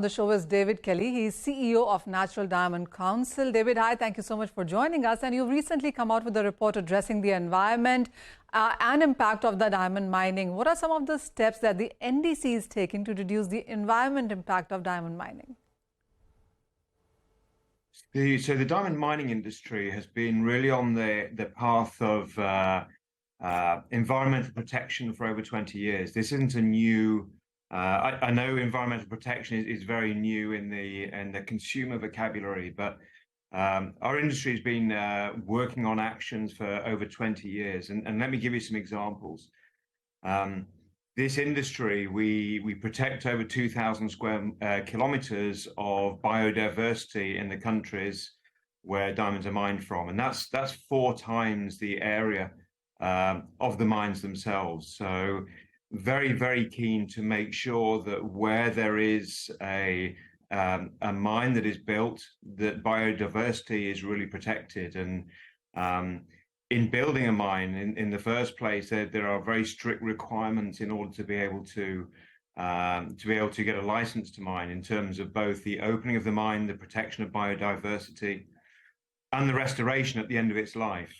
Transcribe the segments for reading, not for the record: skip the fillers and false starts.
The show is David Kellie. He's CEO of Natural Diamond Council. David, hi, thank you so much for joining us. And you've recently come out with a report addressing the environment and impact of the diamond mining. What are some of the steps that the NDC is taking to reduce the environment impact of diamond mining? So the diamond mining industry has been really on the path of environmental protection for over 20 years. This isn't a new I know environmental protection is very new in the consumer vocabulary, but our industry has been working on actions for over 20 years. And let me give you some examples. This industry, we protect over 2,000 square kilometers of biodiversity in the countries where diamonds are mined from, and that's 4 times the area of the mines themselves. So very, very keen to make sure that where there is a mine that is built, that biodiversity is really protected. And in building a mine, in the first place, there are very strict requirements in order to be able to get a license to mine, in terms of both the opening of the mine, the protection of biodiversity, and the restoration at the end of its life.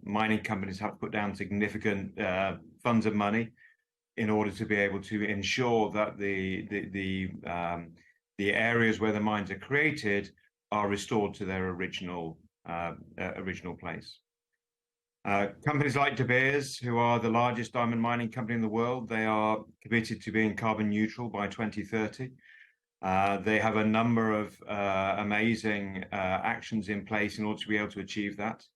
Mining companies have to put down significant funds of money in order to be able to ensure that the areas where the mines are created are restored to their original place. Companies like De Beers, who are the largest diamond mining company in the world, they are committed to being carbon neutral by 2030. They have a number of amazing actions in place in order to be able to achieve that.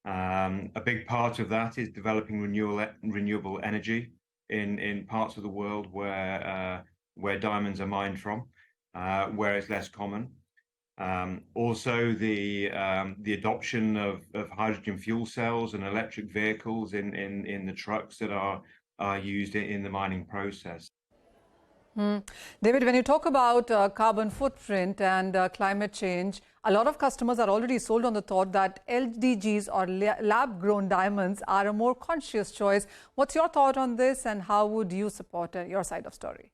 A big part of that is developing renewable energy in parts of the world where diamonds are mined from, where it's less common. Also, the adoption of hydrogen fuel cells and electric vehicles in the trucks that are used in the mining process. David, when you talk about carbon footprint and climate change, a lot of customers are already sold on the thought that LDGs or lab-grown diamonds are a more conscious choice. What's your thought on this, and how would you support your side of story?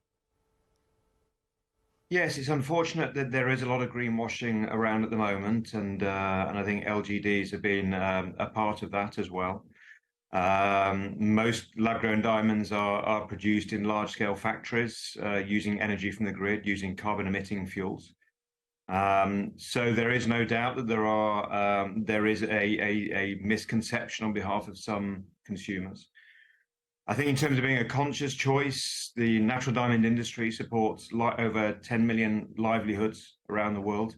Yes, it's unfortunate that there is a lot of greenwashing around at the moment, and I think LGDs have been a part of that as well. Most lab-grown diamonds are produced in large-scale factories using energy from the grid, using carbon-emitting fuels. So there is no doubt that there is a misconception on behalf of some consumers. I think in terms of being a conscious choice, the natural diamond industry supports over 10 million livelihoods around the world.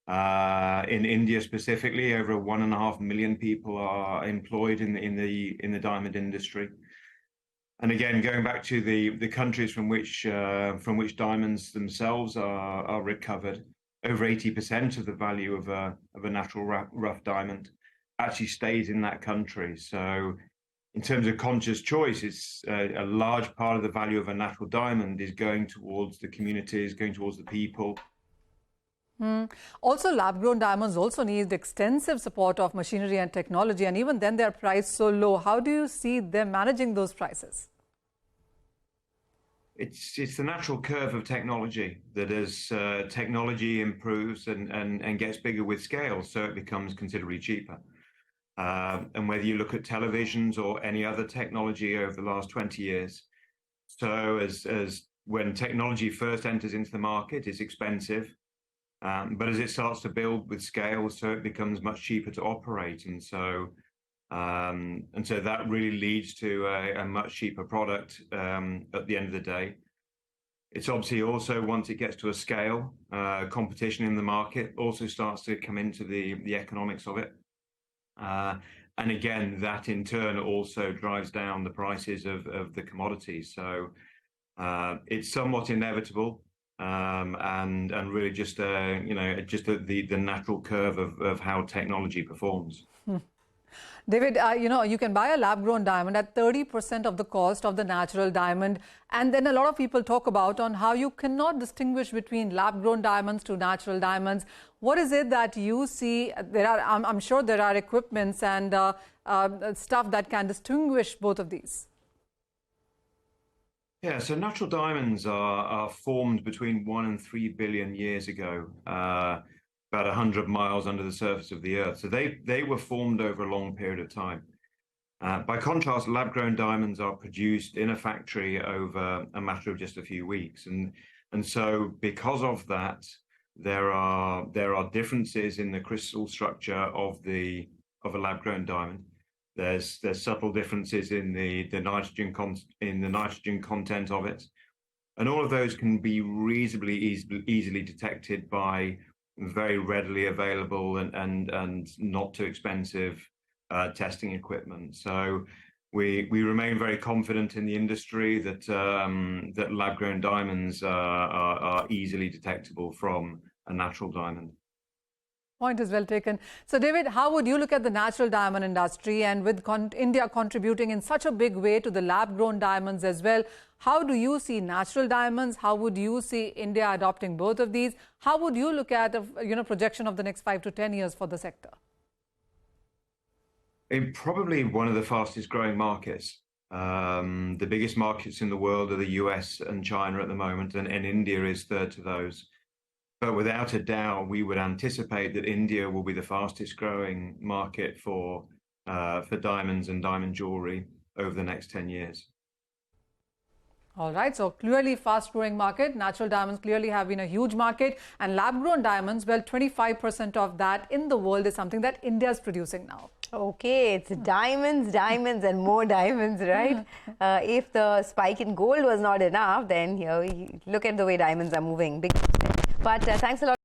In India specifically, over 1.5 million people are employed in the diamond industry. And again, going back to the countries from which diamonds themselves are recovered, over 80% of the value of a natural rough diamond actually stays in that country. So in terms of conscious choice, it's a large part of the value of a natural diamond is going towards the communities, going towards the people. Also, lab-grown diamonds also need extensive support of machinery and technology, and even then they're priced so low. How do you see them managing those prices? It's the natural curve of technology, that as technology improves and gets bigger with scale, so it becomes considerably cheaper. And whether you look at televisions or any other technology over the last 20 years, so as when technology first enters into the market, it's expensive. But as it starts to build with scale, so it becomes much cheaper to operate, and so that really leads to a much cheaper product at the end of the day. It's obviously also, once it gets to a scale, competition in the market also starts to come into the economics of it, and again, that in turn also drives down the prices of the commodities. So it's somewhat inevitable. And really just the natural curve of how technology performs. David, you can buy a lab-grown diamond at 30% of the cost of the natural diamond, and then a lot of people talk about on how you cannot distinguish between lab-grown diamonds to natural diamonds. What is it that you see? I'm sure there are equipments and stuff that can distinguish both of these. Yeah, so natural diamonds are formed between 1 and 3 billion years ago, about 100 miles under the surface of the Earth. So they were formed over a long period of time. By contrast, lab-grown diamonds are produced in a factory over a matter of just a few weeks, and so because of that, there are differences in the crystal structure of a lab-grown diamond. There's subtle differences in the nitrogen content of it, and all of those can be reasonably easily detected by very readily available and not too expensive testing equipment. So we remain very confident in the industry that that lab-grown diamonds are easily detectable from a natural diamond. Point is well taken. So, David, how would you look at the natural diamond industry, and with India contributing in such a big way to the lab-grown diamonds as well? How do you see natural diamonds? How would you see India adopting both of these? How would you look at the projection of the next 5 to 10 years for the sector? It's probably one of the fastest growing markets. The biggest markets in the world are the US and China at the moment, and India is third to those. But without a doubt, we would anticipate that India will be the fastest growing market for diamonds and diamond jewelry over the next 10 years. All right, so clearly fast-growing market. Natural diamonds clearly have been a huge market, and lab-grown diamonds, well, 25% of that in the world is something that India is producing now. Okay, it's diamonds, diamonds, and more diamonds, right? If the spike in gold was not enough, then here, look at the way diamonds are moving. Big. But thanks a lot.